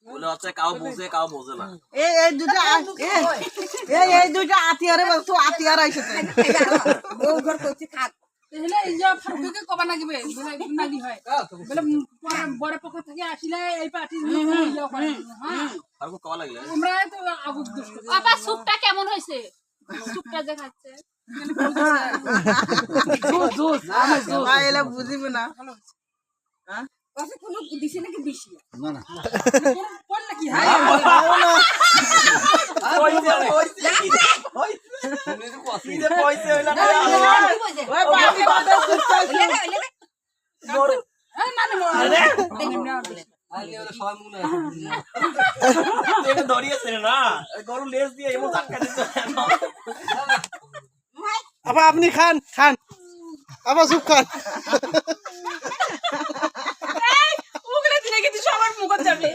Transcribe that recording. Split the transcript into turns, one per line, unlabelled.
বলে হচ্ছে কাউ বোঝে না।
এই দুইটা আতিয়ারে বলতো আতিয়ার আইছে তো ঘর করছি থাক
তাহলে এই যে ফারুককে কবা লাগিবে নাগি হয় বলে বড় পক্ষ থেকে আসিলে এই পার্টি ইয়া করে হ্যাঁ
ফারুক কবা লাগলে
আমরা তো আগুদ দোষ
আপা সুপটা কেমন হইছে সুপটা দেখাচ্ছে
জোস ভাই এলা বুঝিব না হ্যাঁ
কত কোন দিছে নাকি বেশি
না না
কোন নাকি হ্যাঁ
পয়সা হইলা না
ওই বাকি বাদে সুস্তাই
ধরিয়েছে না গরু লেজ দিয়ে এমন ধাক্কা দিচ্ছে।
আপা আপনি খান খান আপা চুপ খান
ওগুলা দিলে কিন্তু সবার মুখ যাবে